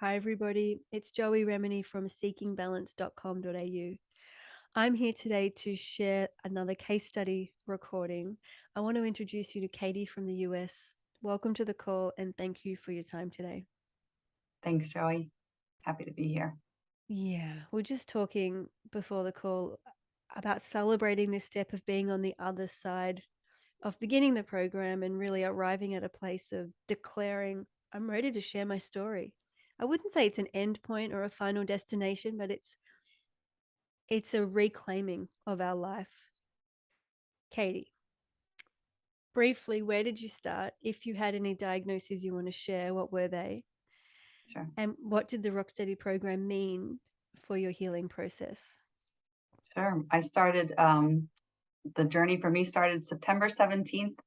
Hi, everybody. It's Joey Remenyi from seekingbalance.com.au. I'm here today to share another case study recording. I want to introduce you to Katie from the US. Welcome to the call and thank you for your time today. Thanks, Joey. Happy to be here. Yeah, we're just talking before the call about celebrating this step of being on the other side of beginning the program and really arriving at a place of declaring, I'm ready to share my story. I wouldn't say it's an end point or a final destination, but it's a reclaiming of our life. Katie, briefly, where did you start? If you had any diagnoses you want to share, what were they? Sure. And what did the Rocksteady program mean for your healing process? Sure. The journey for me started September 17th,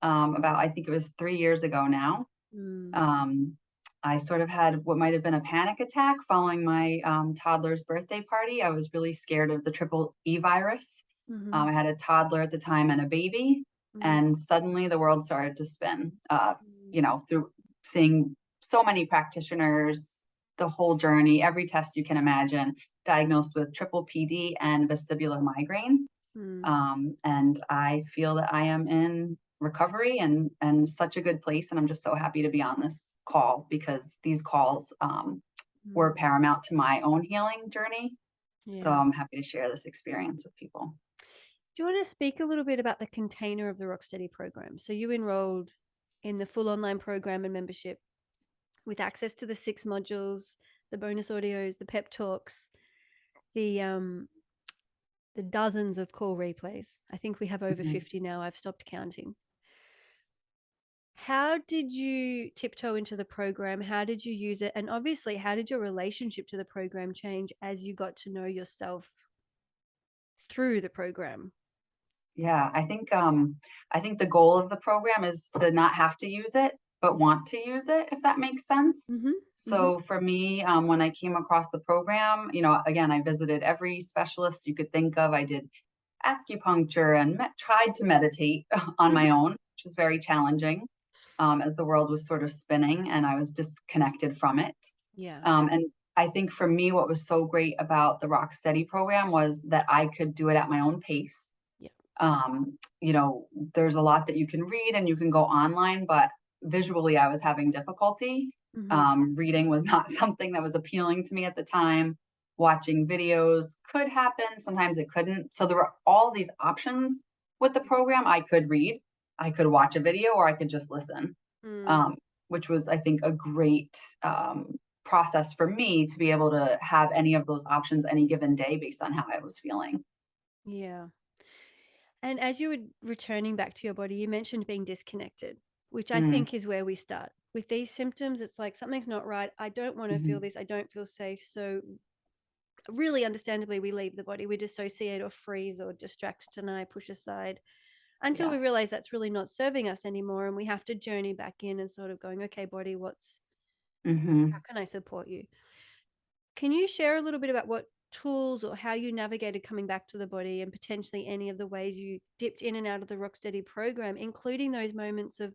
I think it was 3 years ago now. Mm. Um, I sort of had what might have been a panic attack following my toddler's birthday party. I was really scared of the triple E virus. Mm-hmm. I had a toddler at the time and a baby, Mm. and suddenly the world started to spin, through seeing so many practitioners, the whole journey, every test you can imagine, diagnosed with triple PD and vestibular migraine. Mm. And I feel that I am in recovery and such a good place. And I'm just so happy to be on this call because these calls were Mm. paramount to my own healing journey. So Yeah. I'm happy to share this experience with people. Do you want to speak a little bit about the container of the Rocksteady program? So you enrolled in the full online program and membership with access to the 6 modules, the bonus audios, the pep talks, the the dozens of call replays. I think we have over Mhm. 50 now. I've stopped counting. How did you tiptoe into the program? How did you use it? And obviously, how did your relationship to the program change as you got to know yourself through the program? Yeah, I think the goal of the program is to not have to use it, but want to use it, if that makes sense. Mm-hmm. Mm-hmm. So for me, when I came across the program, again, I visited every specialist you could think of. I did acupuncture and tried to meditate on my own, which was very challenging, as the world was sort of spinning and I was disconnected from it. Yeah. And I think for me, what was so great about the Rock Steady program was that I could do it at my own pace. Yeah. um, you know, there's a lot that you can read and you can go online, but visually I was having difficulty. Mm-hmm. Reading was not something that was appealing to me at the time. Watching videos could happen, sometimes it couldn't. So there were all these options with the program. I could read, I could watch a video, or I could just listen, Mm. um, which was, I think, a great process for me to be able to have any of those options any given day based on how I was feeling. Yeah. And as you were returning back to your body, you mentioned being disconnected, which I Mm, think is where we start. With these symptoms, it's like something's not right. I don't want to feel mhm. this. I don't feel safe. So, really understandably, we leave the body. We dissociate or freeze or distract, deny, push aside until Yeah. we realize that's really not serving us anymore. And we have to journey back in and sort of going, okay, body, how Mhm. can I support you? Can you share a little bit about what tools or how you navigated coming back to the body and potentially any of the ways you dipped in and out of the Rocksteady program, including those moments of,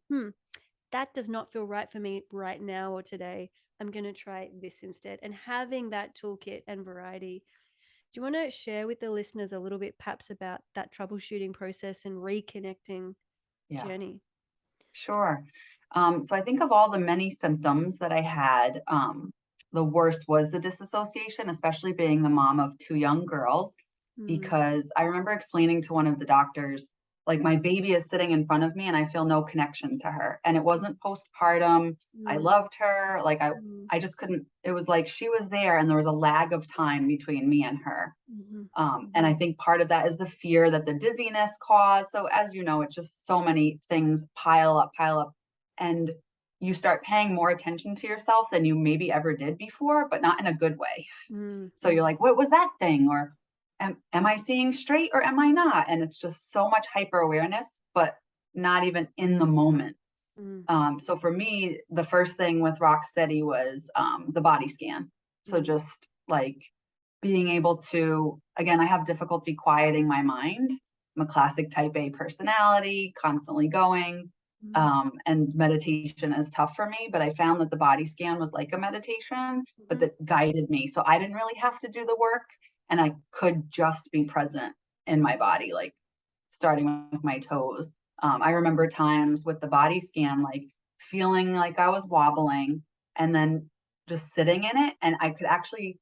that does not feel right for me right now or today. I'm going to try this instead. And having that toolkit and variety. Do you want to share with the listeners a little bit perhaps about that troubleshooting process and reconnecting Yeah, journey? sure. So I think of all the many symptoms that I had, the worst was the disassociation, especially being the mom of two young girls, Mm, because I remember explaining to one of the doctors, like, my baby is sitting in front of me and I feel no connection to her. And it wasn't postpartum. I mm, loved her. mm, I just couldn't, it was like she was there and there was a lag of time between me and her. mhm, And mhm, I think part of that is the fear that the dizziness caused. So as you know, it's just so many things pile up, and you start paying more attention to yourself than you maybe ever did before, but not in a good way. mm, So you're like, what was that thing? Or am I seeing straight or am I not? And it's just so much hyper awareness, but not even in the moment. mm, So for me, the first thing with Rocksteady was the body scan. So mm, just like being able to, again, I have difficulty quieting my mind. I'm a classic type A personality, constantly going. Mm. And meditation is tough for me, but I found that the body scan was like a meditation, but Mhm. that guided me. So I didn't really have to do the work and I could just be present in my body, like starting with my toes. I remember times with the body scan, like feeling like I was wobbling and then just sitting in it. And I could actually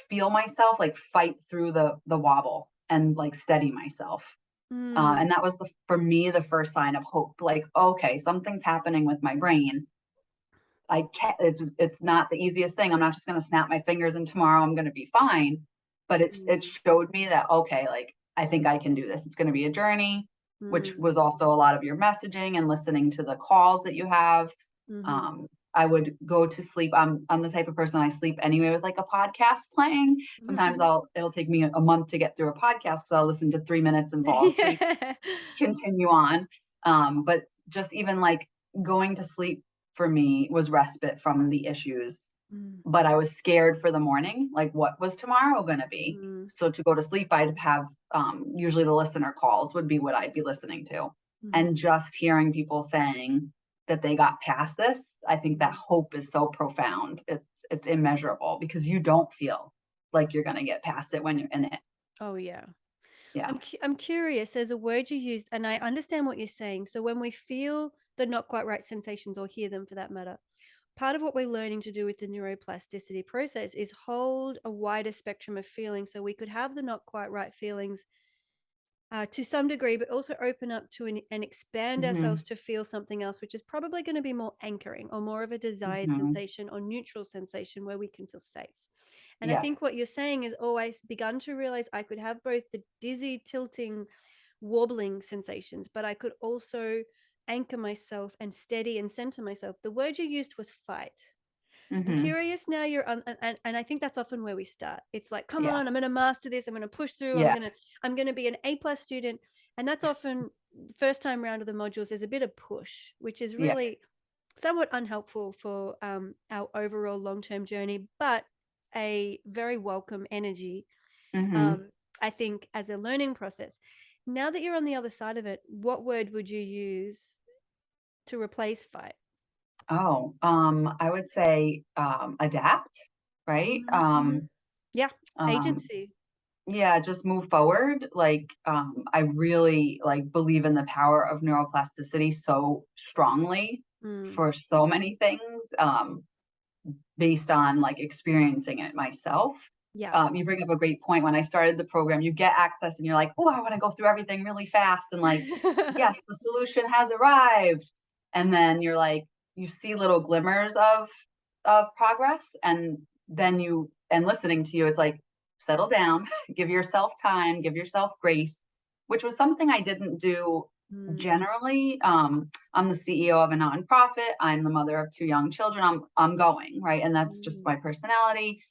feel myself like fight through the wobble and like steady myself. Mm. And that was for me the first sign of hope. Like, okay, something's happening with my brain. I can't. It's not the easiest thing. I'm not just going to snap my fingers and tomorrow I'm going to be fine. But it Mm. showed me that okay, like I think I can do this. It's going to be a journey, which Mm. was also a lot of your messaging and listening to the calls that you have. Mhm. um, I would go to sleep. I'm the type of person I sleep anyway with like a podcast playing. Sometimes Mhm. it'll take me a month to get through a podcast because I'll listen to 3 minutes and fall asleep, Yeah. continue on. But just even like going to sleep for me was respite from the issues. Mm. But I was scared for the morning. Like, what was tomorrow going to be? Mm. So to go to sleep, I'd have usually the listener calls would be what I'd be listening to. Mhm. And just hearing people saying that they got past this, I think that Mhm. hope is so profound. It's immeasurable because you don't feel like you're going to get past it when you're in it. Oh, yeah. Yeah. I'm curious, there's a word you used, and I understand what you're saying. So when we feel the not quite right sensations or hear them for that matter, part of what we're learning to do with the neuroplasticity process is hold a wider spectrum of feelings. So we could have the not quite right feelings to some degree, but also open up to and expand Hmm. ourselves to feel something else, which is probably going to be more anchoring or more of a desired Hmm. sensation or neutral sensation where we can feel safe. And I Yeah. think what you're saying is always begun to realize I could have both the dizzy, tilting, wobbling sensations, but I could also anchor myself and steady and center myself. The word you used was fight. I'm Hmm. curious now you're on and I think that's often where we start. It's like, "Come Yeah. on, I'm gonna master this. I'm gonna push through. Yeah. I'm gonna be an A plus student." And that's often first time round of the modules, there's a bit of push, which is Yeah. really somewhat unhelpful for our overall long-term journey, but a very welcome energy, Hmm. um, I think, as a learning process. Now that you're on the other side of it, what word would you use to replace fight? Oh, I would say, adapt, right? Mhm, mhm. Yeah, Um, agency. yeah, just move forward. Like, I really like believe in the power of neuroplasticity so strongly Mm. for so many things, based on like experiencing it myself. Yeah. You bring up a great point. When I started the program, you get access and you're like, oh, I want to go through everything really fast. And like, yes, the solution has arrived. And then you're like, you see little glimmers of progress. And then and listening to you, it's like, settle down, give yourself time, give yourself grace, which was something I didn't do Mm, generally. I'm the CEO of a nonprofit. I'm the mother of two young children. I'm going, right? And that's just mm, my personality.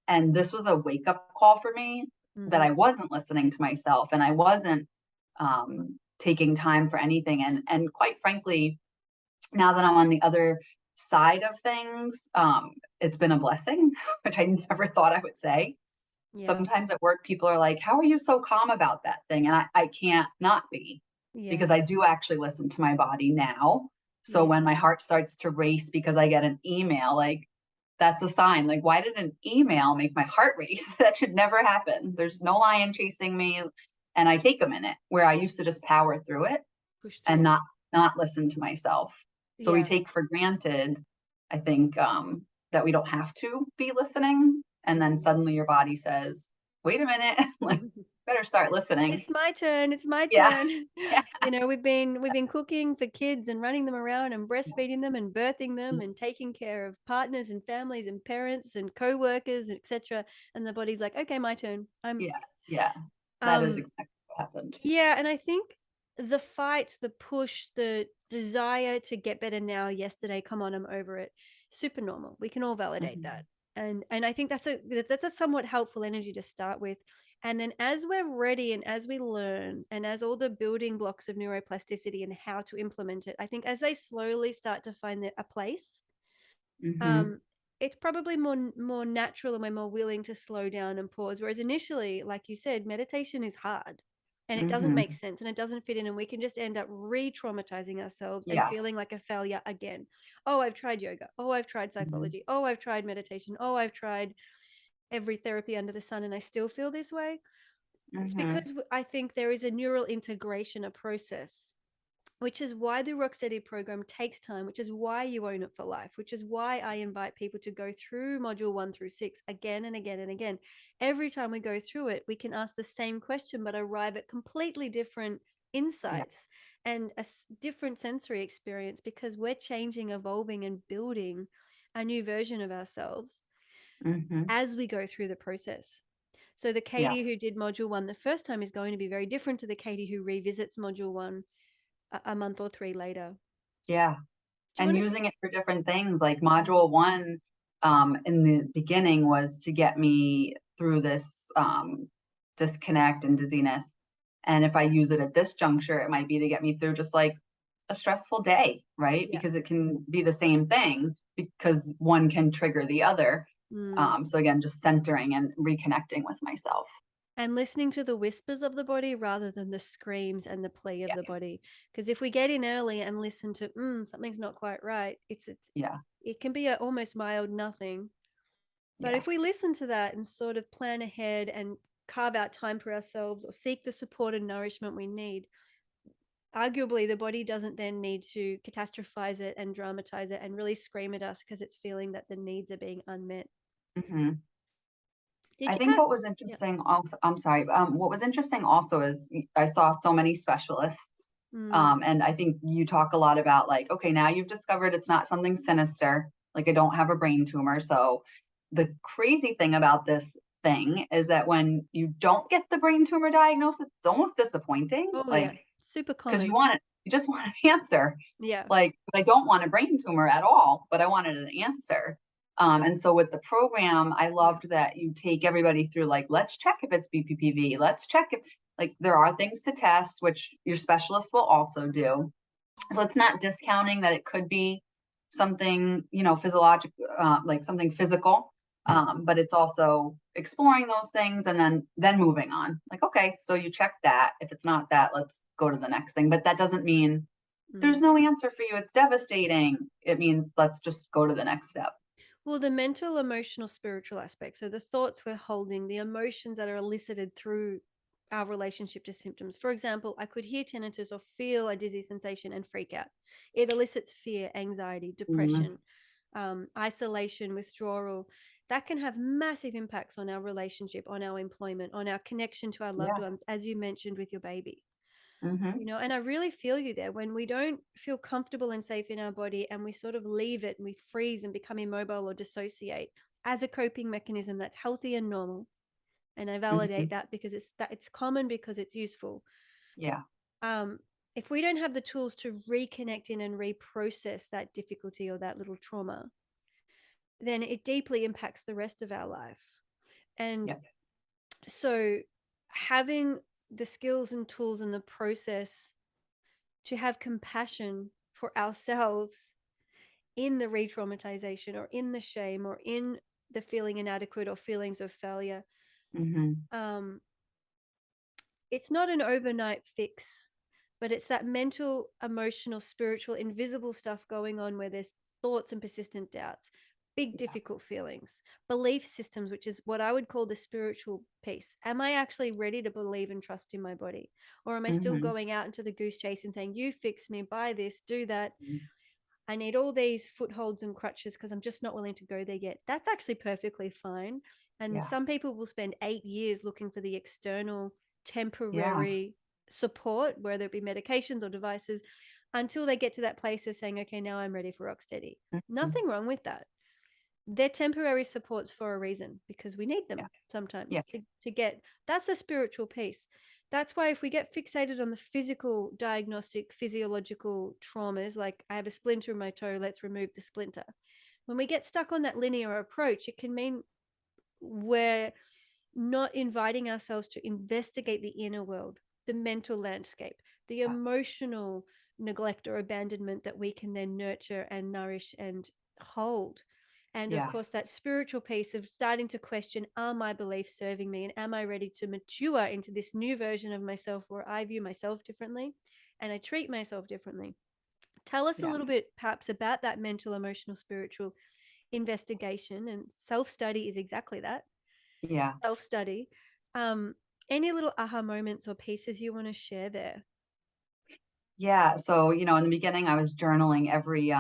And this was a wake up call for me that mhm. I wasn't listening to myself and I wasn't taking time for anything. And quite frankly, now that I'm on the other side of things, it's been a blessing, which I never thought I would say. Yeah, Sometimes at work, people are like, how are you so calm about that thing? And I can't not be because yeah, I do actually listen to my body now. So yeah. when my heart starts to race because I get an email, like that's a sign. Like, why did an email make my heart race? That should never happen. There's no lion chasing me. And I take a minute where I used to just power through it Push and through. not listen to myself. So we Yeah. take for granted, I think, that we don't have to be listening. And then Mm. suddenly your body says, wait a minute, like better start listening. It's my turn, it's my Yeah. turn. Yeah. We've been cooking for kids and running them around and breastfeeding them and birthing them and taking care of partners and families and parents and coworkers, etcetera, and the body's like, "Okay, my turn." Yeah. Yeah. That is Um exactly what happened. Yeah, and I think the fight, the push, the desire to get better now, yesterday, come on, I'm over it. Super normal. We can all validate Mhm. that. And I think that's a somewhat helpful energy to start with. And then as we're ready and as we learn and as all the building blocks of neuroplasticity and how to implement it, I think as they slowly start to find a place, Mhm. um, it's probably more natural and we're more willing to slow down and pause. Whereas initially, like you said, meditation is hard and it doesn't make Mhm. sense and it doesn't fit in, and we can just end up re-traumatizing ourselves and Yeah. feeling like a failure again. Oh, I've tried yoga. Oh, I've tried Mhm. psychology. Oh, I've tried meditation. Oh, I've tried every therapy under the sun and I still feel this way. It's because Mhm. I think there is a neural integration, a process, which is why the Rocksteady program takes time, which is why you own it for life, which is why I invite people to go through module 1 through 6 again and again and again. Every time we go through it, we can ask the same question, but arrive at completely different Yeah. insights and a different sensory experience, because we're changing, evolving, and building a new version of ourselves Mhm. as we go through the process. So the Yeah. Katie who did module 1 the first time is going to be very different to the Katie who revisits module 1 a month or 3 later. Yeah. Do you And want to? using it for different things, like Mm, module 1, in the beginning was to get me through this, disconnect and dizziness, and if I use it at this juncture, it might be to get me through just, like, a stressful day, right? yeah. Because it can be the same thing because one can trigger the other. Mm. So again, just centering and reconnecting with myself. And listening to the whispers of the body rather than the screams and the play of Yeah. the body. Because if we get in early and listen to, something's not quite right, Yeah. it can be a almost mild nothing. But Yeah. if we listen to that and sort of plan ahead and carve out time for ourselves or seek the support and nourishment we need, arguably the body doesn't then need to catastrophize it and dramatize it and really scream at us because it's feeling that the needs are being unmet. Mhm. Did I you think have? what was Yes. interesting also, I'm sorry, what was interesting also is I saw so many specialists, Mm. and I think you talk a lot about like, okay, now you've discovered it's not something sinister, like I don't have a brain tumor. So the crazy thing about this thing is that when you don't get the brain tumor diagnosis, it's almost disappointing, Oh yeah, like super because common. you just want an answer. Yeah. Like, I don't want a brain tumor at all, but I wanted an answer. And so with the program, I Yeah. loved that you take everybody through, like, let's check if it's BPPV. Let's check if, like, there are things to test, which your specialist will also do. So it's not discounting that it could be something, physiological, like something physical, Yeah. but it's also exploring those things and then moving on. Like, okay, so you check that. If it's not that, let's go to the next thing. But that doesn't mean there's Mm. no answer for you. It's devastating. It means let's just go to the next step. Well, the mental, emotional, spiritual aspect. So the thoughts we're holding, the emotions that are elicited through our relationship to symptoms. For example, I could hear tinnitus or feel a dizzy sensation and freak out. It elicits fear, anxiety, Mm, depression, isolation, withdrawal. That can have massive impacts on our relationship, on our employment, on our connection to our loved yeah. ones, as you mentioned with your baby. Hmm. And I really feel you there. When we don't feel comfortable and safe in our body and we sort of leave it and we freeze and become immobile or dissociate as a coping mechanism, that's healthy and normal. And I validate Hmm. that because it's common, because it's useful. Yeah. um if we don't have the tools to reconnect in and reprocess that difficulty or that little trauma, then it deeply impacts the rest of our life. And Yeah. so having the skills and tools and the process to have compassion for ourselves in the re-traumatization or in the shame or in the feeling inadequate or feelings of failure. Hmm. um, it's not an overnight fix, but it's that mental, emotional, spiritual, invisible stuff going on where there's thoughts and persistent doubts, big Yeah. difficult feelings, belief systems, which is what I would call the spiritual piece. Am I actually ready to believe and trust in my body, or am I still Hmm. going out into the goose chase and saying, you fix me, buy this, do that? I need all these footholds and crutches because I'm just not willing to go there yet. That's actually perfectly fine. And Yeah. some people will spend 8 years looking for the external, Yeah. temporary support, whether it be medications or devices, until they get to that place of saying, okay, now I'm ready for rock steady. Hmm. Nothing wrong with that. They're temporary supports for a reason, because we need Yeah. them Yeah. sometimes to get. That's a spiritual piece. That's why if we get fixated on the physical diagnostic physiological traumas, like I have a splinter in my toe, let's remove the splinter. When we get stuck on that linear approach, it can mean we're not inviting ourselves to investigate the inner world, the mental landscape, the Yeah. emotional neglect or abandonment that we can then nurture and nourish and hold. And of Yeah. course, that spiritual piece of starting to question, are my beliefs serving me? And am I ready to mature into this new version of myself where I view myself differently and I treat myself differently? Tell us a Yeah. little bit, perhaps, about that mental, emotional, spiritual investigation. And self study is exactly that, Yeah. self study. Um, any little aha moments or pieces you want to share there? Yeah. So, in the beginning I was journaling every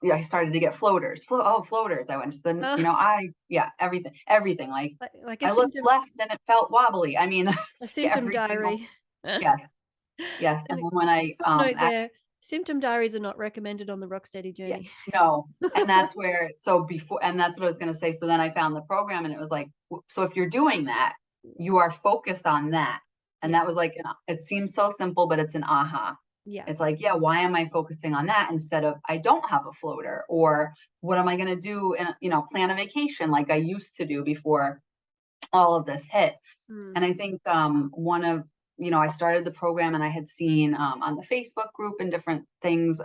yeah, I started to get floaters. Floaters. I went to the, Uh, everything. Like like I looked left and it felt wobbly. I mean, a symptom every single diary. yes, yes. And And then when I footnote there, symptom diaries are not recommended on the Rocksteady yeah, journey. no. And that's where so before and that's what I was gonna say. So then I found the program and it was like, so if you're doing that, you are focused on that. And Yeah. that was like it seems so simple, but it's an aha. Yeah. It's like, yeah, why am I focusing on that instead of I don't have a floater? Or what am I gonna do and plan a vacation like I used to do before all of this hit? Mm, And I think one of, I started the program and I had seen on the Facebook group and different things,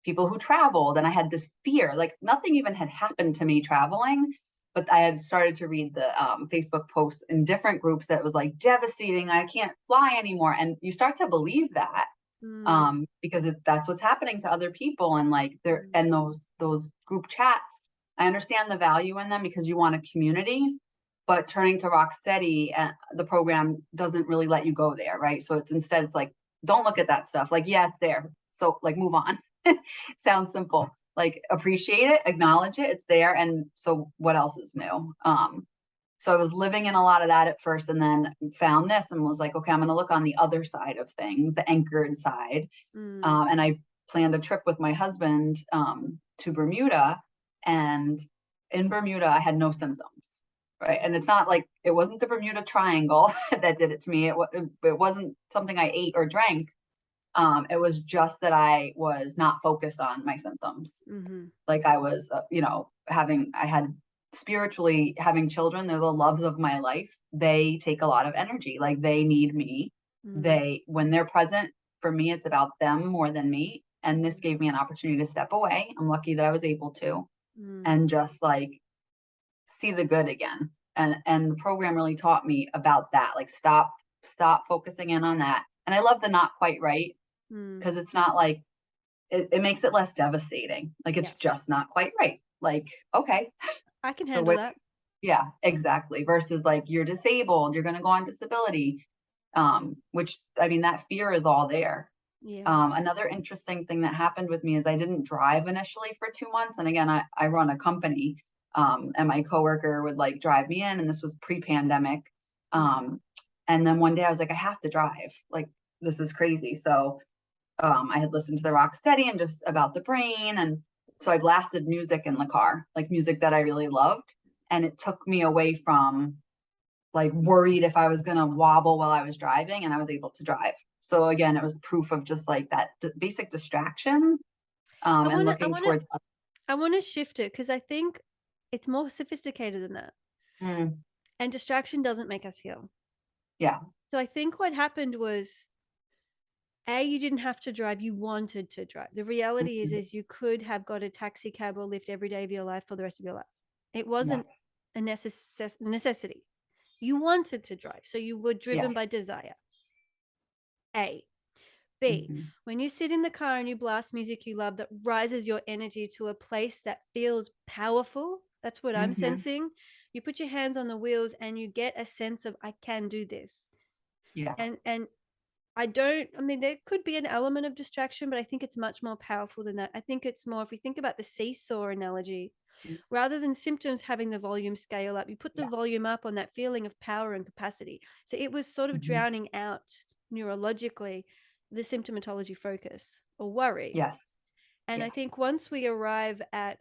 people who traveled. And I had this fear, like nothing even had happened to me traveling. But I had started to read the Facebook posts in different groups that was like devastating. I can't fly anymore. And you start to believe that mm, because that's what's happening to other people. And like there, mm, and those group chats, I understand the value in them because you want a community, but turning to Rocksteady, the program doesn't really let you go there, right? So it's like, don't look at that stuff. Like, yeah, it's there. So like, move on. Sounds simple. Like, appreciate it, acknowledge it, it's there. And so what else is new? So I was living in a lot of that at first and then found this and was like, okay, I'm going to look on the other side of things, the anchored side. mm, And I planned a trip with my husband to Bermuda. And in Bermuda, I had no symptoms, right? And it's not like it wasn't the Bermuda Triangle that did it to me. It wasn't something I ate or drank. It was just that I was not focused on my symptoms. mhm, Like I was, I had spiritually having children, they're the loves of my life. They take a lot of energy. Like they need me. mm, When they're present for me, it's about them more than me. And this mm, gave me an opportunity to step away. I'm lucky that I was able to mm. and just like see the good again. And the program really taught me about that. Like stop focusing in on that. And I love the not quite right Mm. because it's not like it makes it less devastating. Like it's Yes, just not quite right. Like, okay, I can so handle what that. yeah, exactly. Versus like you're disabled, you're gonna go on disability. Which I mean that fear is all there. Yeah. Another interesting thing that happened with me is I didn't drive initially for 2 months. And again, I run a company. And my coworker would like drive me in, and this was pre-pandemic. Mm, And then one day I was like, I have to drive. Like, this is crazy. So I had listened to the Rocksteady and just about the brain. And so I blasted music in the car, like music that I really loved. And it took me away from like worried if I was going to wobble while I was driving, and I was able to drive. So again, it was proof of just like that basic distraction I and wanna I looking wanna towards. I wanna shift it because I think it's more sophisticated than that, Mm, and distraction doesn't make us heal. yeah. So I think what happened was, A, you didn't have to drive, you wanted to drive. The reality Mhm, is you could have got a taxi cab or lift every day of your life for the rest of your life. It yeah. wasn't a necessity. You wanted to drive, so you were Yeah. driven by desire. A. B. Hmm. When you sit in the car and you blast music you love that rises your energy to a place that feels powerful, that's what I'm Hmm. sensing. You put your hands on the wheels and you get a sense of, I can do this. Yeah. And I mean, there could be an element of distraction, but I think it's much more powerful than that. I think it's more, if we think about the seesaw analogy, Mm, rather than symptoms having the volume scale up, you put the yeah. volume up on that feeling of power and capacity. So it was sort of Hmm. drowning out neurologically the symptomatology focus or worry. Yes. And I Yeah. think once we arrive at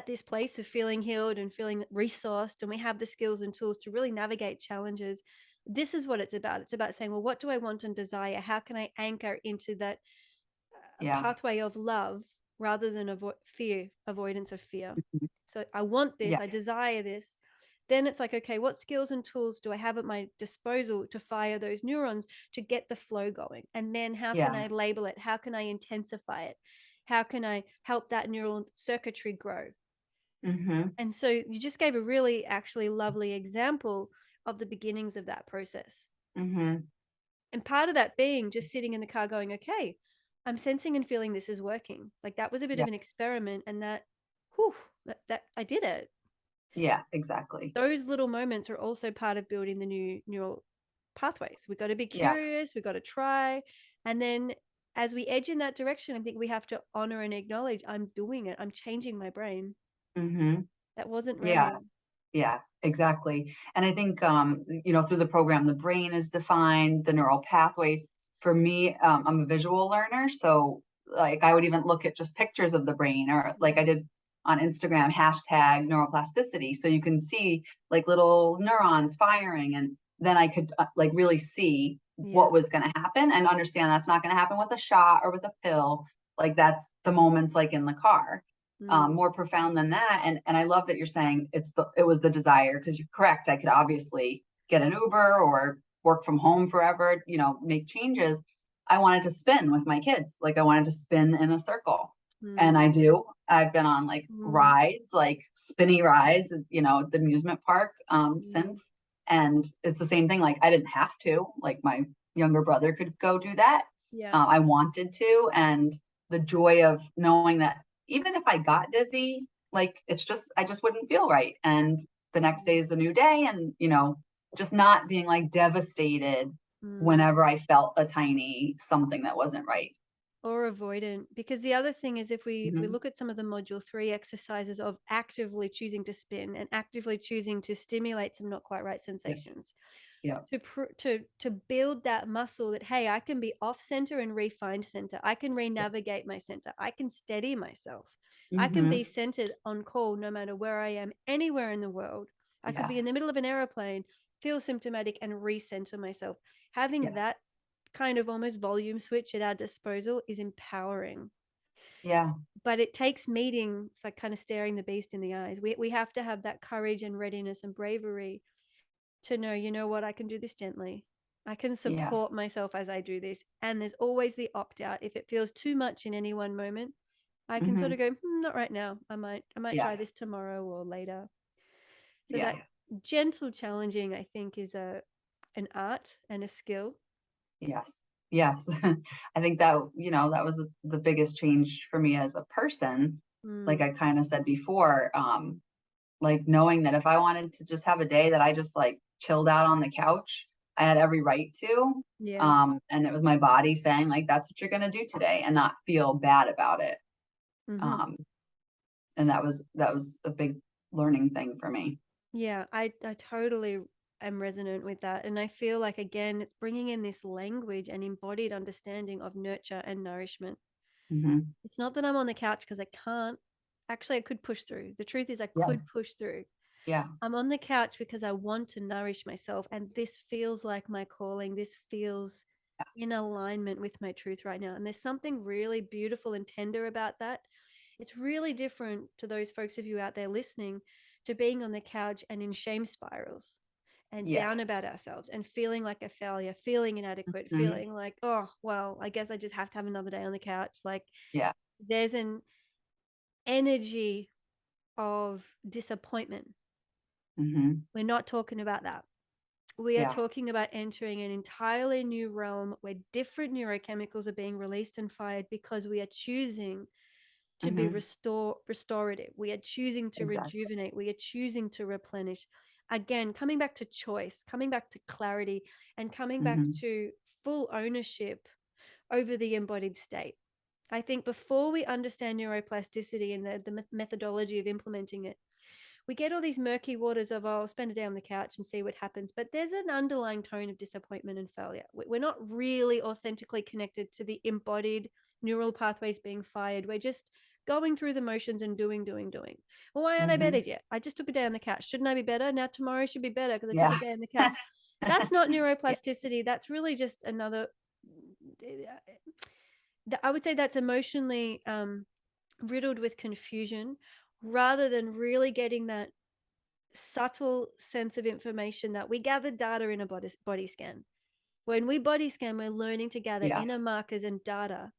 this place of feeling healed and feeling resourced, and we have the skills and tools to really navigate challenges, this is what it's about. It's about saying, well, what do I want and desire? How can I anchor into that Yeah. pathway of love rather than fear, avoidance of fear? Mhm. So I want this, I Yes. desire this. Then it's like, okay, what skills and tools do I have at my disposal to fire those neurons to get the flow going? And then how can Yeah. I label it? How can I intensify it? How can I help that neural circuitry grow? Mhm. And so you just gave a really actually lovely example of the beginnings of that process. Mhm. And part of that being just sitting in the car going, okay, I'm sensing and feeling this is working. Like that was a bit Yeah. of an experiment, and whew, that I did it. Yeah, exactly. Those little moments are also part of building the new neural pathways. We've got to be Yes. curious, we've got to try. And then as we edge in that direction, I think we have to honor and acknowledge I'm doing it. I'm changing my brain. Mhm. That wasn't Yeah. random. Yeah, exactly. And I think, through the program, the brain is defined, the neural pathways. For me, I'm a visual learner, so like I would even look at just pictures of the brain, or like I Mm, did on Instagram, hashtag neuroplasticity. So you can see like little neurons firing, and then I could like really see yeah. what was going to happen and understand that's not going to happen with a shot or with a pill. Like that's the moments like in the car, Mm, more profound than that. And I love that you're saying it was the desire, because you're correct. I could obviously get an Uber or work from home forever, make changes. I wanted to spin with my kids. Like I wanted to spin in a circle. And mm, I do. I've been on like mm, rides, like spinny rides, at the amusement park mm. since. And it's the same thing. Like I didn't have to. Like my younger brother could go do that. Yeah. I wanted to. And the joy of knowing that even if I got dizzy, like I just wouldn't feel right. And the next day is a new day. And, just not being like devastated Mm. whenever I felt a tiny something that wasn't right. Or avoidant. Because the other thing is if we Hmm. look at some of the module 3 exercises of actively choosing to spin and actively choosing to stimulate some not quite right Yep. sensations, Yep. to build that muscle that, hey, I can be off center and refind center. I can Yep. re-navigate my center. I can steady myself. I can be Hmm. centered on call no matter where I am, anywhere in the world. I could Yeah. be in the middle of an airplane, feel symptomatic, and recenter myself. Having Yes. that kind of almost volume switch at our disposal is empowering. Yeah. But it takes meeting, it's like kind of staring the beast in the eyes. We have to have that courage and readiness and bravery to know, you know what, I can do this gently. I can Yeah. support myself as I do this. And there's always the opt out. If it feels too much in any one moment, I can sort Hmm. of go, not right now. I might Yeah. try this tomorrow or later. So Yeah. that gentle challenging, I think, is an art and a skill. Yes. Yes. I think that, that was the biggest change for me as a person. Like Mm, I kind of said before, like knowing that if I wanted to just have a day that I just like chilled out on the couch, I had every right to. yeah. And it was my body saying like, that's what you're going to do today, and not feel bad about it. Hmm. Um, and that was a big learning thing for me. Yeah, I totally am resonant with that. And I feel like, again, it's bringing in this language and embodied understanding of nurture and nourishment. Hmm. It's not that I'm on the couch because I can't. Actually, I could push through. The truth is, I could Yes. push through. Yeah. I'm on the couch because I want to nourish myself. And this feels like my calling. This feels in alignment with my truth right now. And there's something really beautiful and tender about that. It's really different to those folks of you out there listening to being on the couch and in shame spirals and Yeah. down about ourselves and feeling like a failure, feeling inadequate, Hmm. feeling like, oh, well, I guess I just have to have another day on the couch. Like Yeah. there's an energy of disappointment. Hmm. We're not talking about that. We are Yeah. talking about entering an entirely new realm where different neurochemicals are being released and fired because we are choosing to be Hmm. restorative. We are choosing to Exactly. rejuvenate. We are choosing to replenish. Again, coming back to choice, coming back to clarity, and coming back Hmm. to full ownership over the embodied state. I think before we understand neuroplasticity and the methodology of implementing it, we get all these murky waters of, oh, I'll spend a day on the couch and see what happens. But there's an underlying tone of disappointment and failure. We're not really authentically connected to the embodied neural pathways being fired. We're just going through the motions and doing. Well, why aren't I better Hmm. yet? I just took a day on the couch. Shouldn't I be better? Now tomorrow should be better because I took a Yeah. day on the couch. That's not Yeah. neuroplasticity. That's really just another, I would say that's emotionally riddled with confusion rather than really getting that subtle sense of information that we gather data in a body scan. When we body scan, we're learning to gather Yeah. inner markers and data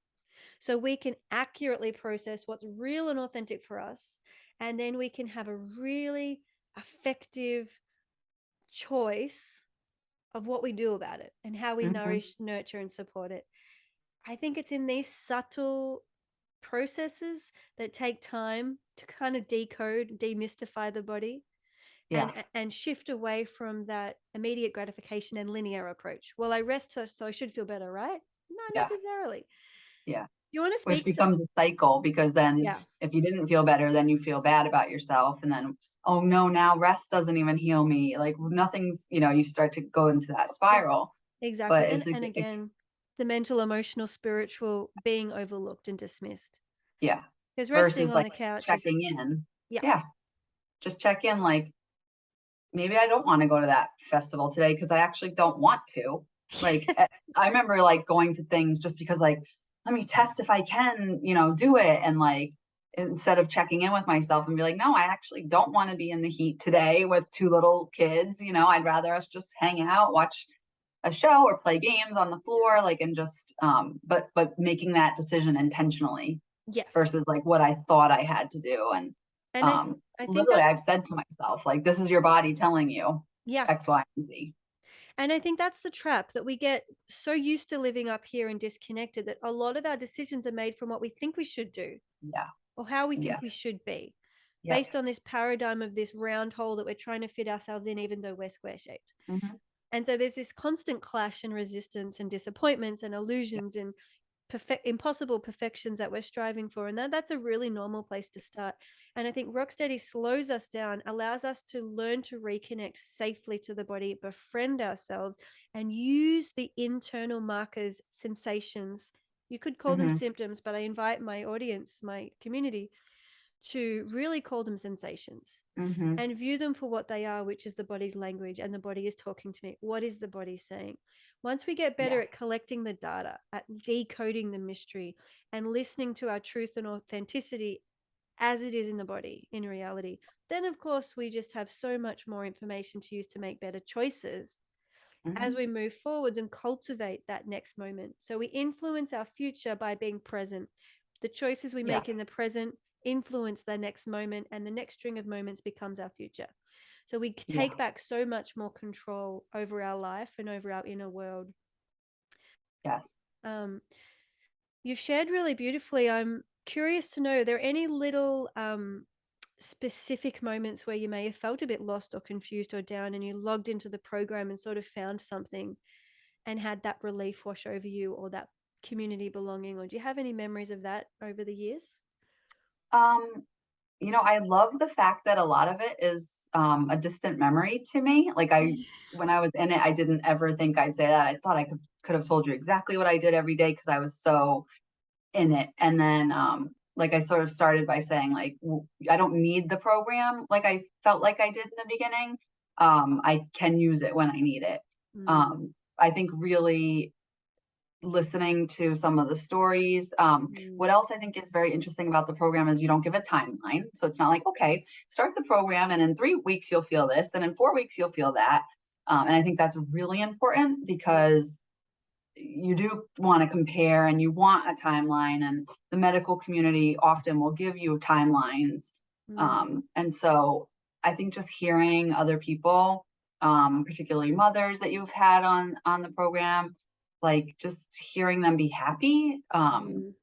so we can accurately process what's real and authentic for us. And then we can have a really effective choice of what we do about it and how we Mhm. nourish, nurture, and support it. I think it's in these subtle processes that take time to kind of decode, demystify the body, Yeah. and shift away from that immediate gratification and linear approach. Well, I rest so I should feel better, right? Not Yeah. necessarily. Yeah. You want to Which speak to the becomes a cycle because then yeah, if you didn't feel better, then you feel bad about yourself, and then, "Oh, no, now rest doesn't even heal me." Like, nothing's you start to go into that e- spiral, but exactly. it's And ex again, the mental, emotional, spiritual being overlooked and dismissed. yeah, Because resting versus, on like, the couch is checking in. yeah. Yeah, just check in, like, maybe I don't wanna go to that festival today because I actually don't want to. Like, I remember, like, going to things just because, like, let me test if I can do it, and, like, instead of checking in with myself and be like, "No, I actually don't wanna be in the heat today with 2 little kids, I'd rather us just hang out, watch a show or play games on the floor," like, and just, but making that decision intentionally Yes. versus, like, what I thought I had to do, and, And um, I think literally, that's I've said to myself, like, "This is your body telling you yeah. X, Y, and Z." And I think that's the trap that we get so used to living up here and disconnected that a lot of our decisions are made from what we think we should do Yeah, or how we think yeah, we should be, yep, based on this paradigm of this round hole that we're trying to fit ourselves in, even though we're square shaped. mhm, And so there's this constant clash and resistance and disappointments and yeah, illusions and impossible perfections that we're striving for, and that's a really normal place to start. And I think rocksteady slows us down, allows us to learn to reconnect safely to the body, befriend ourselves, and use the internal markers, sensations, you could call them mhm, symptoms, but I invite my audience, my community, to really call them sensations mhm, and view them for what they are, which is the body's language. And the body is talking to me. What is the body saying? Once we get better yeah, at collecting the data, at decoding the mystery, and listening to our truth and authenticity as it is in the body, in reality, then of course we just have so much more information to use to make better choices as mhm, we move forwards and cultivate that next moment. So we influence our future by being present. The choices we yeah, make in the present influence the next moment, and the next string of moments becomes our future. So we yeah, take back so much more control over our life and over our inner world. yes. Um, you've shared really beautifully. I'm curious to know, are there any little specific moments where you may have felt a bit lost or confused or down and you logged into the program and sort of found something and had that relief wash over you, or that community belonging? Or do you have any memories of that over the years? Um, I love the fact that a lot of it is, a distant memory to me. Like, when I was in it, I didn't ever think I'd say that. I thought I could have told you exactly what I did every day because I was so in it. And then, like, I sort of started by saying, like, I don't need the program like I felt like I did in the beginning. I can use it when I need it. Mm, I think really listening to some of the stories. What mm, else I think is very interesting about the program is you don't give a timeline. So it's not like, okay, start the program and in 3 weeks you'll feel this, and in 4 weeks you'll feel that. And I think that's really important yeah. because you do want to compare and you want a timeline, and the medical community often will give you timelines. Mm, And so I think just hearing other people, particularly mothers that you've had on the program, like just hearing them be happy, mm,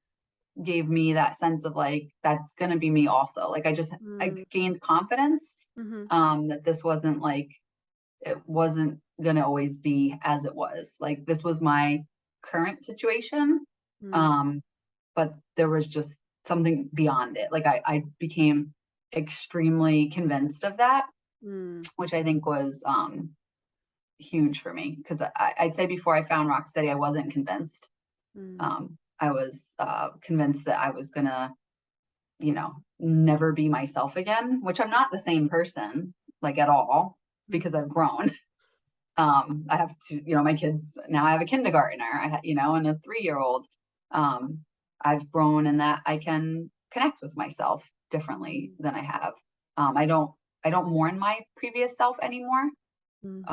gave me that sense of like that's gonna be me also. Like I mm, gained confidence, mhm, that this wasn't like it wasn't gonna always be as it was. Like this was my current situation, mm, um, but there was just something beyond it. Like I became extremely convinced of that, mm, which I think was huge for me because I'd say before I found Rocksteady, I wasn't convinced. mm, I was convinced that I was gonna never be myself again, which I'm not the same person like at all because mm, I've grown. I have my kids now. I have a kindergartner, and a 3-year-old. Um, I've grown in that I can connect with myself differently mm, than I have. I don't mourn my previous self anymore mm.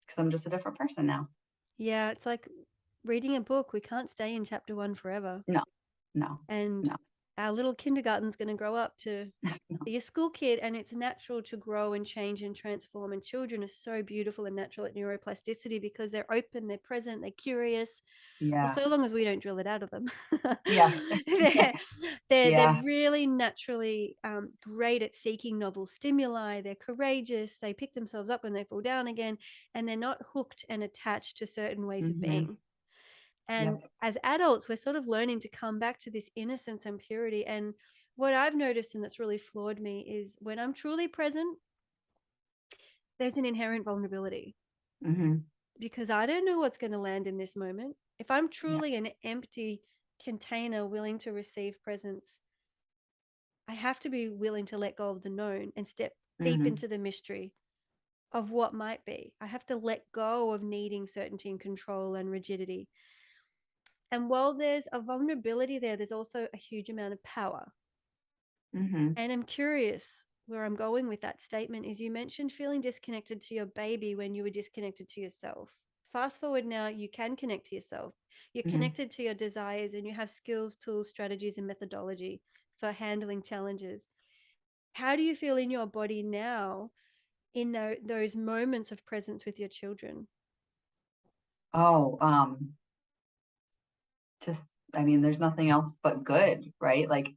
because I'm just a different person now. Yeah, it's like reading a book, we can't stay in chapter 1 forever. No, no, And no, our little kindergarten's going to grow up to no. be a school kid, and it's natural to grow and change and transform. And children are so beautiful and natural at neuroplasticity because they're open, they're present, they're curious. Well, Yeah. so long as we don't drill it out of them. Yeah. they're, they're Yeah. really naturally great at seeking novel stimuli. They're courageous. They pick themselves up when they fall down again, and they're not hooked and attached to certain ways of Mhm. being. And Yep. as adults, we're sort of learning to come back to this innocence and purity. And what I've noticed, and that's really floored me, is when I'm truly present, there's an inherent vulnerability Mhm. because I don't know what's going to land in this moment. If I'm Yeah. truly an empty container willing to receive presence, I have to be willing to let go of the known and step deep Mhm. into the mystery of what might be. I have to let go of needing certainty and control and rigidity. And while there's a vulnerability there, there's also a huge amount of power. Mhm. And I'm curious where I'm going with that statement is you mentioned feeling disconnected to your baby when you were disconnected to yourself. Fast forward now, you can connect to yourself. You're Mhm. connected to your desires and you have skills, tools, strategies, and methodology for handling challenges. How do you feel in your body now in those moments of presence with your children? Oh, just I mean, there's nothing else but good, right? Like,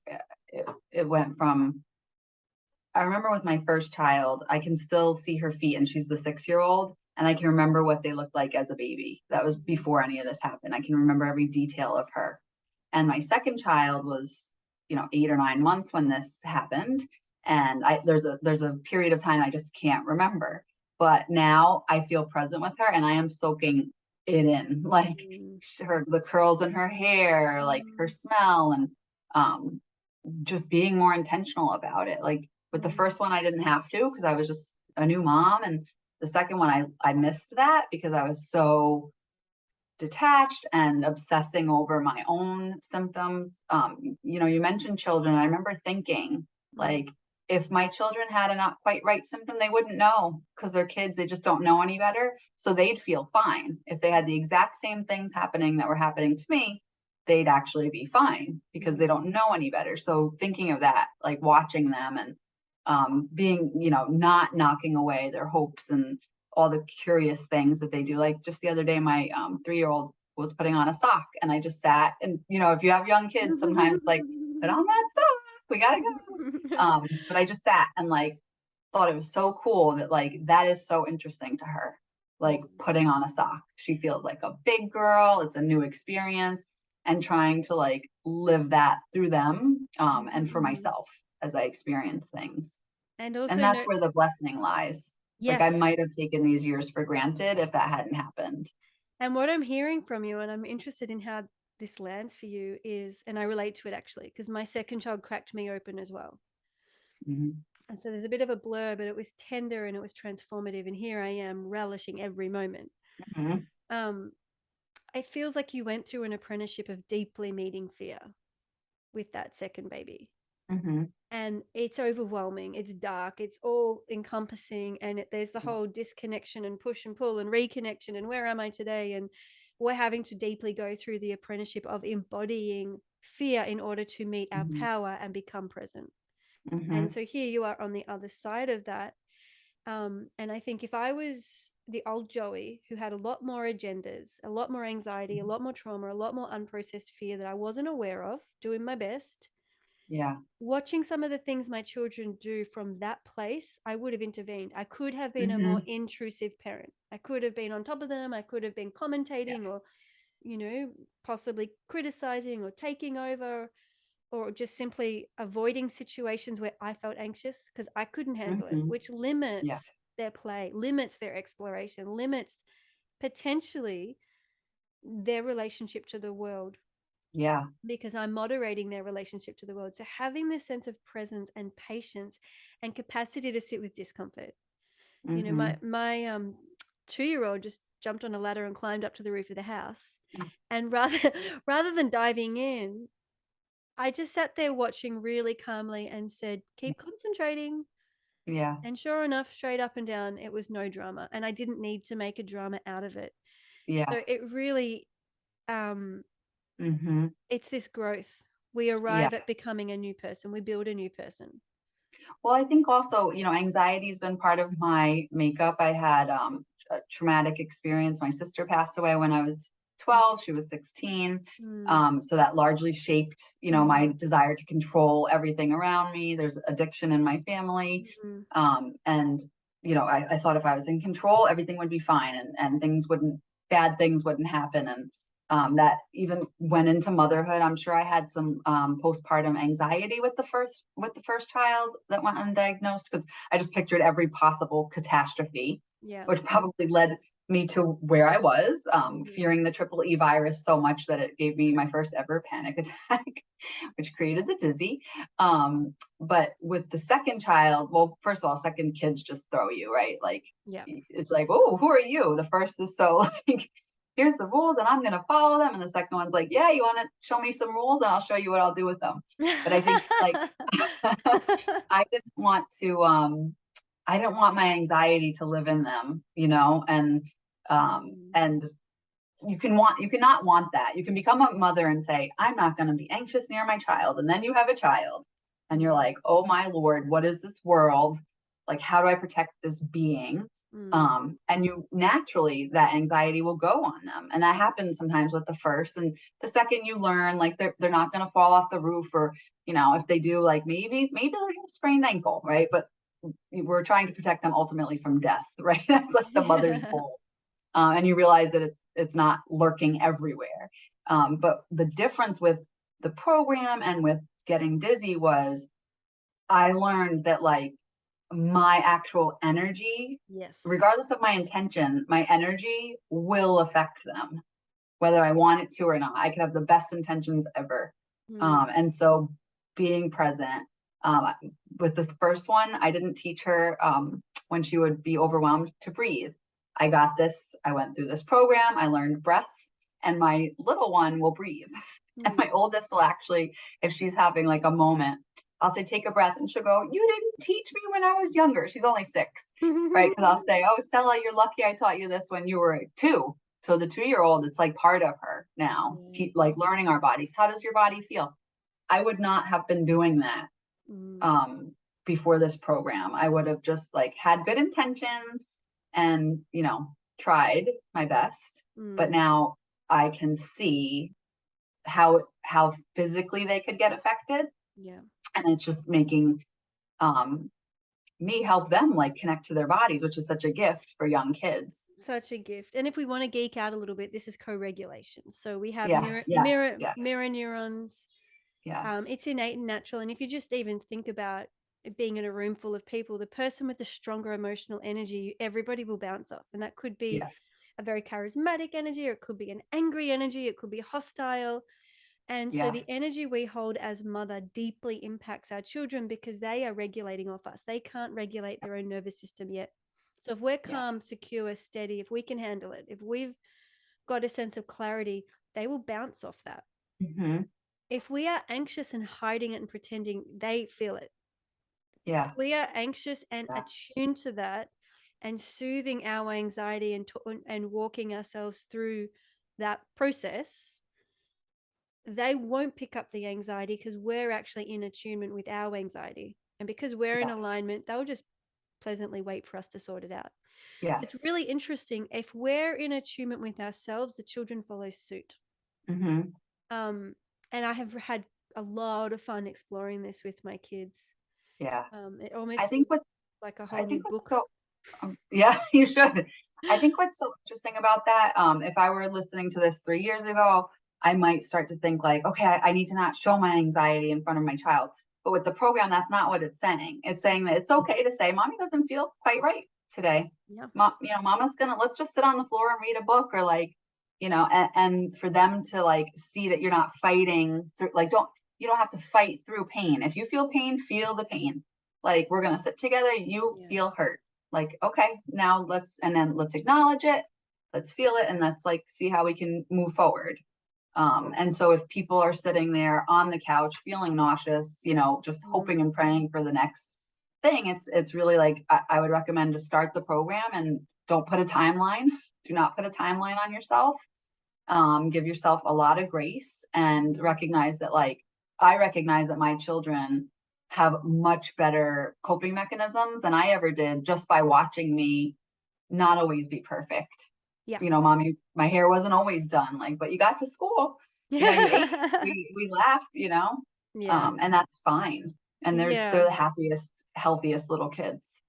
it went from I remember with my first child, I can still see her feet, and she's the 6-year-old, and I can remember what they looked like as a baby. That was before any of this happened. I can remember every detail of her. And my second child was, 8 or 9 months when this happened, and there's a period of time I just can't remember. But now I feel present with her, and I am soaking it in, like, Mm, the curls in her hair, like, her mm, smell, and, um, just being more intentional about it. Like with the mm, first one, I didn't have to because I was just a new mom, and the second one, I missed that because I was so detached and obsessing over my own symptoms. You mentioned children. I remember thinking, mm, like, if my children had a not quite right symptom, they wouldn't know because they're kids. They just don't know any better. So they'd feel fine. If they had the exact same things happening that were happening to me, they'd actually be fine because they mm, don't know any better. So thinking of that, like watching them and being, not knocking away their hopes and all the curious things that they do. Like just the other day, my 3-year-old was putting on a sock, and I just sat and if you have young kids, sometimes like put on that sock, we gotta go. But I just sat and like thought it was so cool that like that is so interesting to her. Like mm, putting on a sock, she feels like a big girl. It's a new experience, and trying to like live that through them and for mhm. myself as I experience things. And And also, that's no, where the blessing lies. Like, I yes. might have taken these years for granted if that hadn't happened. And what I'm hearing from you, and I'm interested in how this lands for you, is, and I relate to it actually, because my second child cracked me open as well. Mhm, And so there's a bit of a blur, but it was tender and it was transformative. And here I am relishing every moment. mhm, Um, it feels like you went through an apprenticeship of deeply meeting fear with that second baby. mhm, And it's overwhelming, it's dark, it's all encompassing, and there's the whole disconnection and push and pull and reconnection and where am I today, and we're having to deeply go through the apprenticeship of embodying fear in order to meet our mhm, power and become present. And mhm, so here you are on the other side of that. And I think if I was the old Joey who had a lot more agendas, a lot more anxiety, a mhm. lot more trauma, a lot more unprocessed fear that I wasn't aware of, doing my best, Yeah. watching some of the things my children do from that place, I would have intervened. I could have been a more Mhm. intrusive parent. I could have been on top of them. I could have been Yeah. commentating or, possibly criticizing or taking over or just simply avoiding situations where I felt anxious because I couldn't handle it, Mhm. which Yeah. limits their play, limits their exploration, limits potentially their relationship to the world Yeah. because I'm moderating their relationship to the world. So having this sense of presence and patience and capacity to sit with discomfort. You know, my Mhm. my 2-year-old just jumped on a ladder and climbed up to the roof of the house. Yeah. And rather than diving in, I just sat there watching really calmly and said, "Keep concentrating." Yeah. And sure enough, straight up and down, it was no drama, and I didn't need to make a drama out of it. Yeah. So it really um, Hmm. it's this growth. We Yeah. arrive at becoming a new person. We build a new person. Well, I think also, anxiety has been part of my makeup. I had a traumatic experience. My sister passed away when I was 12. She was 16. Mm, So that largely shaped, my mm, desire to control everything around me. There's addiction in my family. mm, And, I thought if I was in control, everything would be fine and bad things wouldn't happen. And that even went into motherhood. I'm sure I had some postpartum anxiety with the first child that went undiagnosed because I just pictured every possible catastrophe, yeah. which probably led me to where I was, Yeah. fearing the triple E virus so much that it gave me my first ever panic attack, which created the dizzy. But with the second child, well, first of all, second kids just throw you, right? Like Yeah. it's like, oh, who are you? The first is so like here's the rules and I'm going to follow them. And the second one's like, yeah, you want to show me some rules and I'll show you what I'll do with them. But I think like I didn't want to, I didn't want my anxiety to live in them, Mm, and you cannot want that. You can become a mother and say, I'm not going to be anxious near my child. And then you have a child and you're mm, like, oh my Lord, what is this world? Like, how do I protect this being? mm, And you naturally, that anxiety will go on them. And that happens sometimes with the first. And the second you learn, like they're not going to fall off the roof, or, if they do, like maybe they're going to sprain ankle, right? But we're trying to protect them ultimately from death, right? That's like the mother's yeah. goal. And you realize that it's not lurking everywhere. But the difference with the program and with getting dizzy was I learned that like my actual energy, Yes. regardless of my intention, my energy will affect them, whether I want it to or not. I could have the best intentions ever. Mm, And so being present, um, with this first one, I didn't teach her when she would be overwhelmed to breathe. I got this. I went through this program. I learned breaths, and my little one will breathe. And mm. my oldest will actually, if she's having like a moment, I'll say, take a breath. And she'll go, you didn't teach me when I was younger. She's only 6, right? Because I'll say, oh, Stella, you're lucky I taught you this when you were 2. So the 2-year-old, it's like part of her now, Yeah. like learning our bodies. How does your body feel? I would not have been doing that Mm, um, before this program. I would have just like had good intentions and, tried my best. But mm, now I can see how physically they could get affected. yeah. And it's just making um, me help them like connect to their bodies, which is such a gift for young kids. Such a gift. And if we want to geek out a little bit, this is co-regulation. So we have Yeah. Yes. Yeah. mirror neurons. Yeah. It's innate and natural. And if you just even think about it being in a room full of people, the person with the stronger emotional energy, everybody will bounce off. And that could be Yes. a very charismatic energy, or it could be an angry energy, it could be hostile. And so Yeah. the energy we hold as mother deeply impacts our children because they are regulating off us. They can't regulate their own nervous system yet. So if we're Yeah. calm, secure, steady, if we can handle it, if we've got a sense of clarity, they will bounce off that. Hmm. If we are anxious and hiding it and pretending, they feel it. If Yeah. we are anxious and Yeah. attuned to that and soothing our anxiety and walking ourselves through that process, they won't pick up the anxiety because we're actually in attunement with our anxiety. And because we're in Yeah. alignment, they'll just pleasantly wait for us to sort it out. So Yes. it's really interesting. If we're in attunement with ourselves, the children follow suit. Hmm. Um, and I have had a lot of fun exploring this with my kids. Yeah. It I almost think feels what like a I whole new think what's book. so yeah, you should. I think what's so interesting about that, if I were listening to this 3 years ago, I might start to think like, okay, I need to not show my anxiety in front of my child. But with the program, that's not what it's saying. It's saying that it's okay to say, mommy doesn't feel quite right today. Yeah. Mama's gonna let's just sit on the floor and read a book, or like, and for them to like see that you're not fighting through, like, you don't have to fight through pain. If you feel pain, feel the pain. Like, we're gonna sit together, you Yeah. feel hurt, like, okay, now let's acknowledge it, let's feel it, and let's like see how we can move forward. And so if people are sitting there on the couch feeling nauseous, just Mm, hoping and praying for the next thing, it's really like I would recommend to start the program and don't put a timeline. Do not put a timeline on yourself. Give yourself a lot of grace and recognize that, like, I recognize that my children have much better coping mechanisms than I ever did just by watching me not always be perfect. Yeah. You know, "Mommy, my hair wasn't always done," like, "But you got to school, you know, you ate, we laughed," you know? Yeah. And that's fine. And they're Yeah. the happiest, healthiest little kids.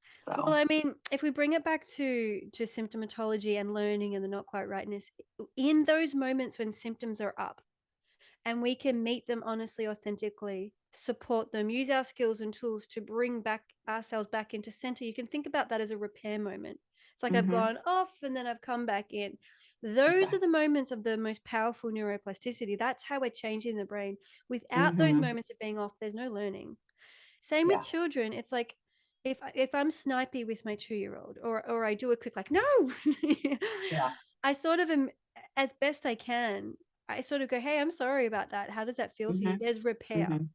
Well, So, I mean, if we bring it back to symptomatology and learning and the not quite rightness, in those moments when symptoms are up, and we can meet them honestly, authentically, support them, use our skills and tools to bring back ourselves back into center. You can think about that as a repair moment. It's like I've mhm, gone off and then I've come back in. Those are exactly. the moments of the most powerful neuroplasticity. That's how we're changing the brain. Without those Mhm. moments of being off, there's no learning. Same with Yeah, children. It's like if I'm snipey with my 2-year-old, or I do a quick like, "No!" yeah. I sort of am, as best I can, I sort of go, "Hey, I'm sorry about that. How does that feel for you?" Mhm, There's repair. mhm,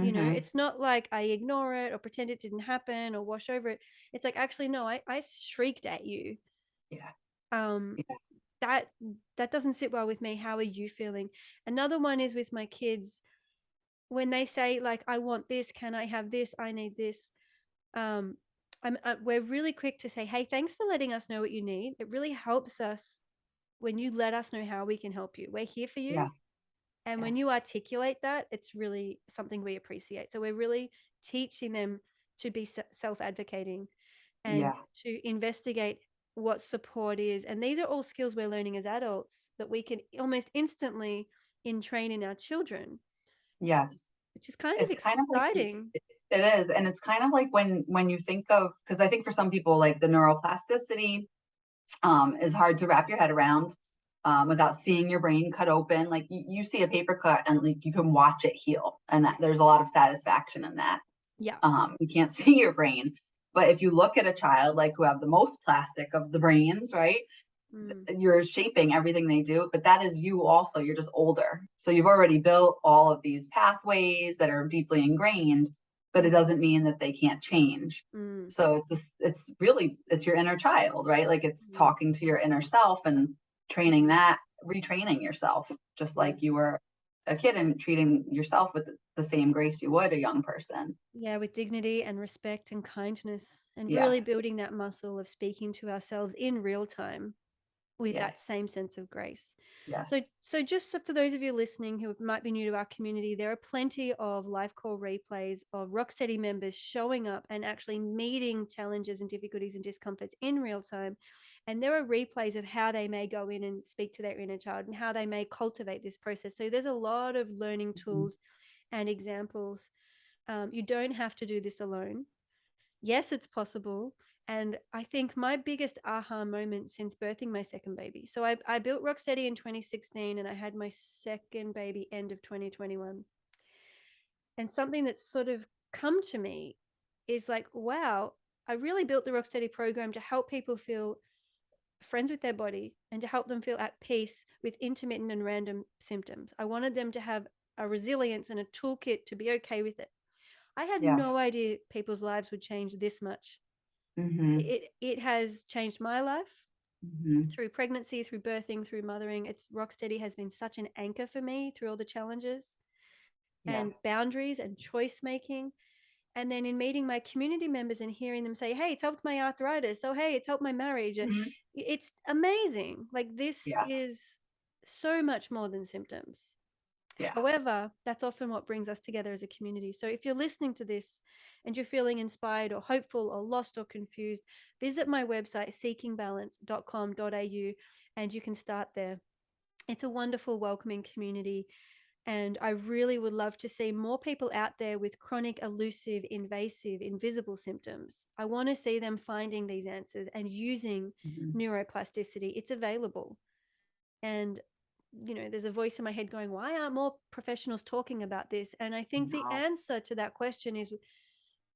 You know, mhm. it's not like I ignore it or pretend it didn't happen or wash over it. It's like, actually, no, I shrieked at you. Yeah, Um, yeah. that that doesn't sit well with me. How are you feeling? Another one is with my kids when they say like, "I want this. Can I have this? I need this." um we're really quick to say, "Hey, thanks for letting us know what you need. It really helps us when you let us know how we can help you. We're here for you." Yeah, And yeah, when you articulate that, it's really something we appreciate. So we're really teaching them to be self-advocating and yeah. to investigate what support is. And these are all skills we're learning as adults that we can almost instantly entrain in our children, Yes. which is kind of It's kind of like you exciting. it is, and it's kind of like when you think of, because I think for some people, like, the neuroplasticity, is hard to wrap your head around, without seeing your brain cut open. Like, you see a paper cut and, like, you can watch it heal, and that there's a lot of satisfaction in that. Yeah. You can't see your brain, but if you look at a child, like, who have the most plastic of the brains, right? Mm, You're shaping everything they do, but that is you also. You're just older. So you've already built all of these pathways that are deeply ingrained, but it mm, doesn't mean that they can't change. mm, So it's really, it's your inner child, right? Like, it's mm. talking to your inner self and training Mm, that, retraining yourself, just yeah. like you were a kid, and treating yourself with the same grace you would a young person. Yeah, with dignity and respect and kindness, and Yeah. really building that muscle of speaking to ourselves in real time with Yes. that same sense of grace. Yes. So just so for those of you listening who might be new to our community, there are plenty of live call replays of Rocksteady members showing up and actually meeting challenges and difficulties and discomforts in real time. And there are replays of how they may go in and speak to their inner child and how they may cultivate this process. So there's a lot of learning Mhm. tools and examples. You don't have to do this alone. Yes, it's possible. And I think my biggest aha moment since birthing my second baby. So I built Rocksteady in 2016 and I had my second baby end of 2021. And something that's sort of come to me is like, wow, I really built the Rocksteady program to help people feel friends with their body and to help them feel at peace with intermittent and random symptoms. I wanted them to have a resilience and a toolkit to be okay with it. I had Yeah. no idea people's lives would change this much. Mhm. It has changed my life Mhm. through pregnancy, through birthing, through mothering. It's Rocksteady has been such an anchor for me through all the challenges Yeah. and boundaries and choice making. And then in meeting my community members and hearing them say, "Hey, it's helped my arthritis. Oh, hey, it's helped my marriage." Mhm. It's amazing. Like this Yeah. is so much more than symptoms. Yeah. However, that's often what brings us together as a community. So if you're listening to this and you're feeling inspired or hopeful or lost or confused, visit my website, seekingbalance.com.au, and you can start there. It's a wonderful, welcoming community. And I really would love to see more people out there with chronic, elusive, invasive, invisible symptoms. I want to see them finding these answers and using Mhm. neuroplasticity. It's available. And there's a voice in my head going, why aren't more professionals talking about this? And I think the No. answer to that question is,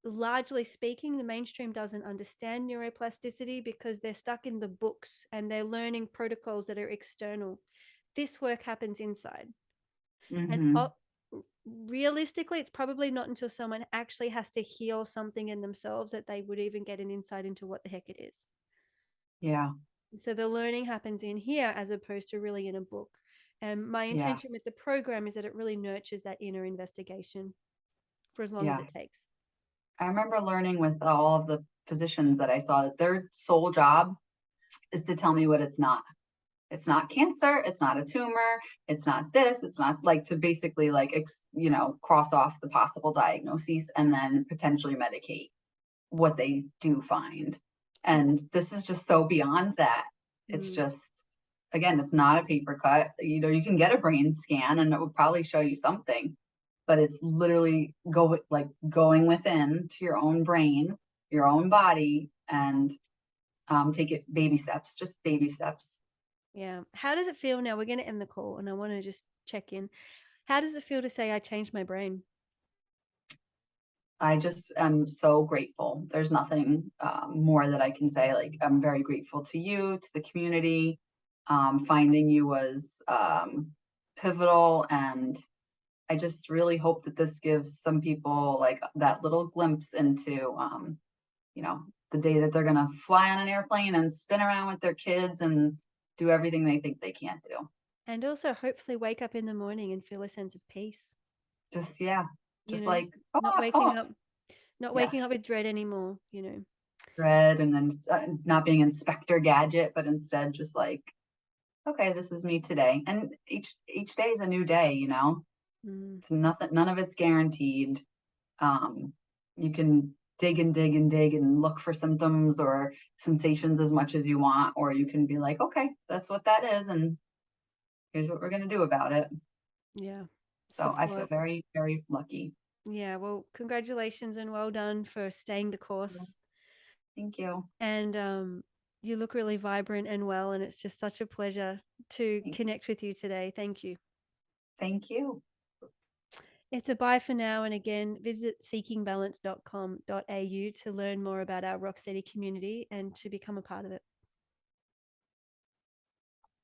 largely speaking, the mainstream doesn't understand neuroplasticity because they're stuck in the books and they're learning protocols that are external. This work happens inside. And Mhm. realistically, it's probably not until someone actually has to heal something in themselves that they would even get an insight into what the heck it is. Yeah. So the learning happens in here as opposed to really in a book. And my Yeah. intention with the program is that it really nurtures that inner investigation for as long as Yeah. it takes. I remember learning with all of the physicians that I saw that their sole job is to tell me what it's not. It's not cancer, it's not a tumor, it's not this, it's not like to basically like cross off the possible diagnoses and then potentially medicate what they do find. Yeah. And this is just so beyond that. It's Mm. just, again, it's not a paper cut. You can get a brain scan and it would probably show you something, but it's literally going within to your own brain, your own body, and take it baby steps, just baby steps. Yeah. How does it feel now? We're going to end the call and I want to just check in. How does it feel to say I changed my brain? I just am so grateful. There's nothing more that I can say. Like, I'm very grateful to you, to the community. Finding you was pivotal. And I just really hope that this gives some people like that little glimpse into, you know, the day that they're going to fly on an airplane and spin around with their kids and do everything they think they can't do. And also hopefully wake up in the morning and feel a sense of peace, Just, yeah, you just know, like, not oh, waking oh, up, not yeah, waking up with dread anymore, you know. dread. And then not being Inspector Gadget, but instead just like, okay, this is me today. And each day is a new day, you know. Mm. It's nothing, none of it's guaranteed. Um, you can dig and dig and dig and look for symptoms or sensations as much as you want, or you can be like, okay, that's what that is, and here's what we're gonna do about it. Yeah. So I feel Support. very, very lucky. Yeah. Well, congratulations and well done for staying the Yeah, course. thank you. And you look really vibrant and well. And it's just such a pleasure to connect with you today. Thank you. Thank you. It's a bye for now. And again, visit seekingbalance.com.au to learn more about our Rocksteady community and to become a part of it.